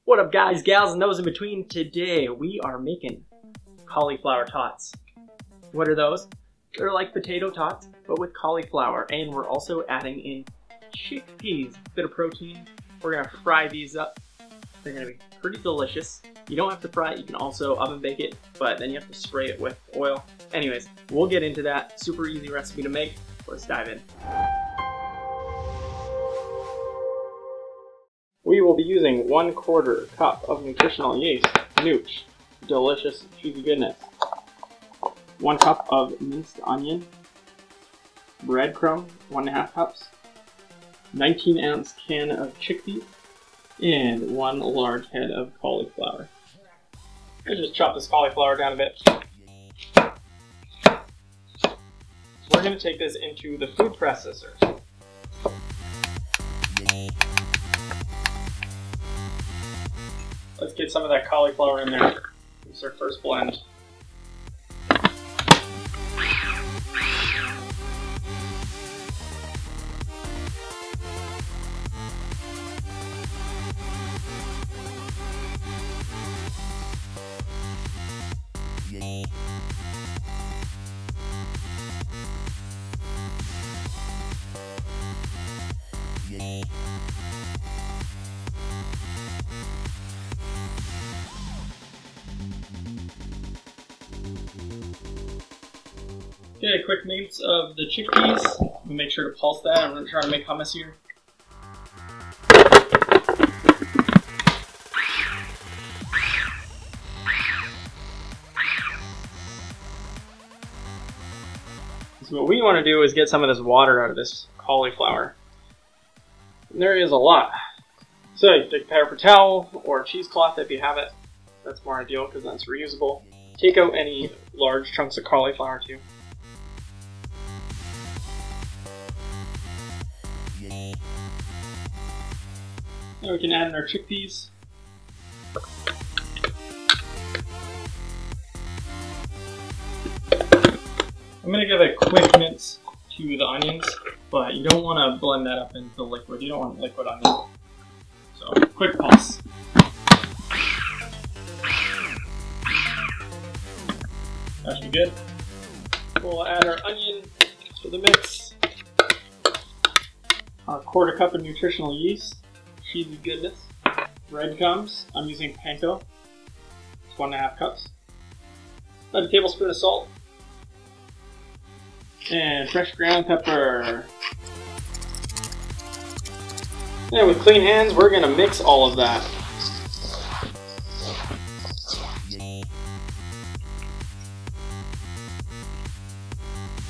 What up guys, gals, and those in between? Today we are making cauliflower tots. What are those? They're like potato tots, but with cauliflower, and we're also adding in chickpeas. Bit of protein. We're gonna fry these up. They're gonna be pretty delicious. You don't have to fry it, you can also oven bake it, but then you have to spray it with oil. Anyways, we'll get into that. Super easy recipe to make. Let's dive in. We will be using 1/4 cup of nutritional yeast, nooch, delicious cheesy goodness. 1 cup of minced onion, breadcrumb, 1.5 cups, 19-ounce can of chickpeas, and 1 large head of cauliflower. Let's just chop this cauliflower down a bit. So we're going to take this into the food processor. Let's get some of that cauliflower in there. This is our first blend. Get a quick mix of the chickpeas. We'll make sure to pulse that. I'm going to try to make hummus here. So what we want to do is get some of this water out of this cauliflower. And there is a lot. So you take a paper towel or a cheesecloth if you have it. That's more ideal because that's reusable. Take out any large chunks of cauliflower too. Now we can add in our chickpeas. I'm going to give a quick mince to the onions, but you don't want to blend that up into the liquid. You don't want liquid onion. So, quick pulse. That should be good. We'll add our onion to the mix. Our 1/4 cup of nutritional yeast. Cheesy goodness. Breadcrumbs. I'm using panko. It's 1.5 cups. About a tablespoon of salt. And fresh ground pepper. And with clean hands, we're going to mix all of that.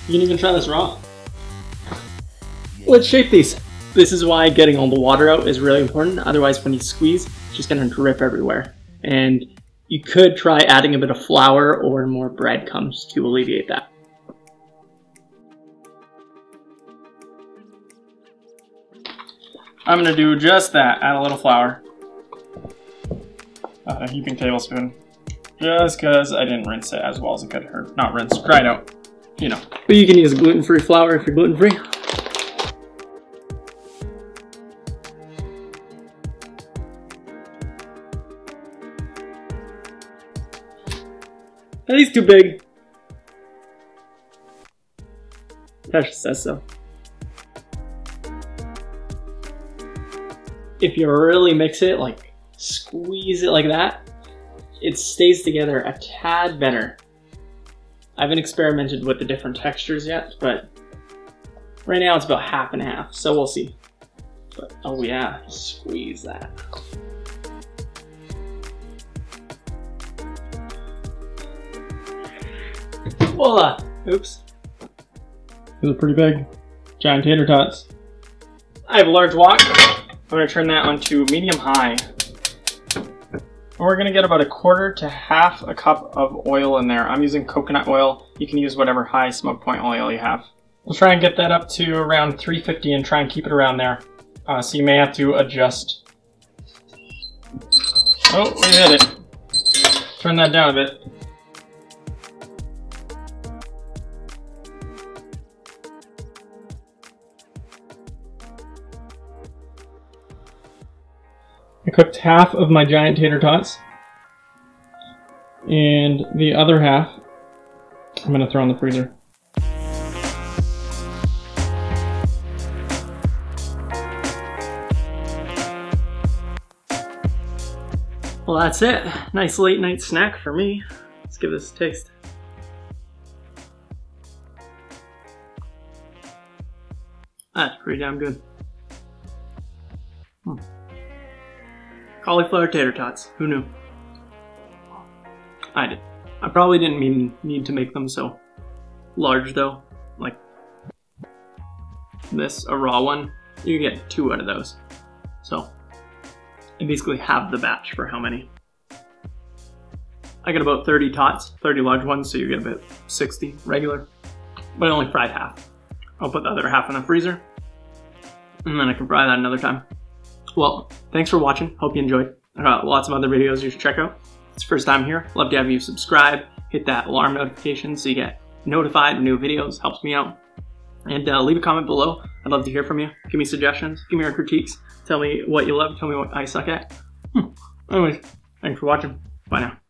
You can even try this raw. Let's shape these. This is why getting all the water out is really important. Otherwise, when you squeeze, it's just going to drip everywhere. And you could try adding a bit of flour or more breadcrumbs to alleviate that. I'm going to do just that. Add a little flour. A heaping tablespoon. Just because I didn't rinse it as well as I could. Or not rinse, dry it out. You know. But you can use gluten-free flour if you're gluten-free. That is too big. Tasha says so. If you really mix it, like squeeze it like that, it stays together a tad better. I haven't experimented with the different textures yet, but right now it's about half and half, so we'll see. But oh yeah, squeeze that. Voila! Oops. Those are pretty big. Giant tater tots. I have a large wok. I'm going to turn that on to medium-high. And we're going to get about 1/4 to 1/2 a cup of oil in there. I'm using coconut oil. You can use whatever high smoke point oil you have. We'll try and get that up to around 350 and try and keep it around there. So you may have to adjust. Oh, we hit it. Turn that down a bit. cooked half of my giant tater tots, and the other half I'm going to throw in the freezer. Well, that's it. Nice late night snack for me. Let's give this a taste. That's pretty damn good. Cauliflower tater tots. Who knew? I did. I probably didn't need to make them so large though. Like this, a raw one, you get 2 out of those. So I basically have the batch for how many? I get about 30 tots, 30 large ones, so you get about 60 regular, but I only fried half. I'll put the other half in the freezer, and then I can fry that another time. Well, thanks for watching. Hope you enjoyed. I got lots of other videos you should check out. If it's your first time here, love to have you subscribe, hit that alarm notification so you get notified when new videos, helps me out. And leave a comment below. I'd love to hear from you. Give me suggestions, give me your critiques, tell me what you love, tell me what I suck at. Anyways, thanks for watching. Bye now.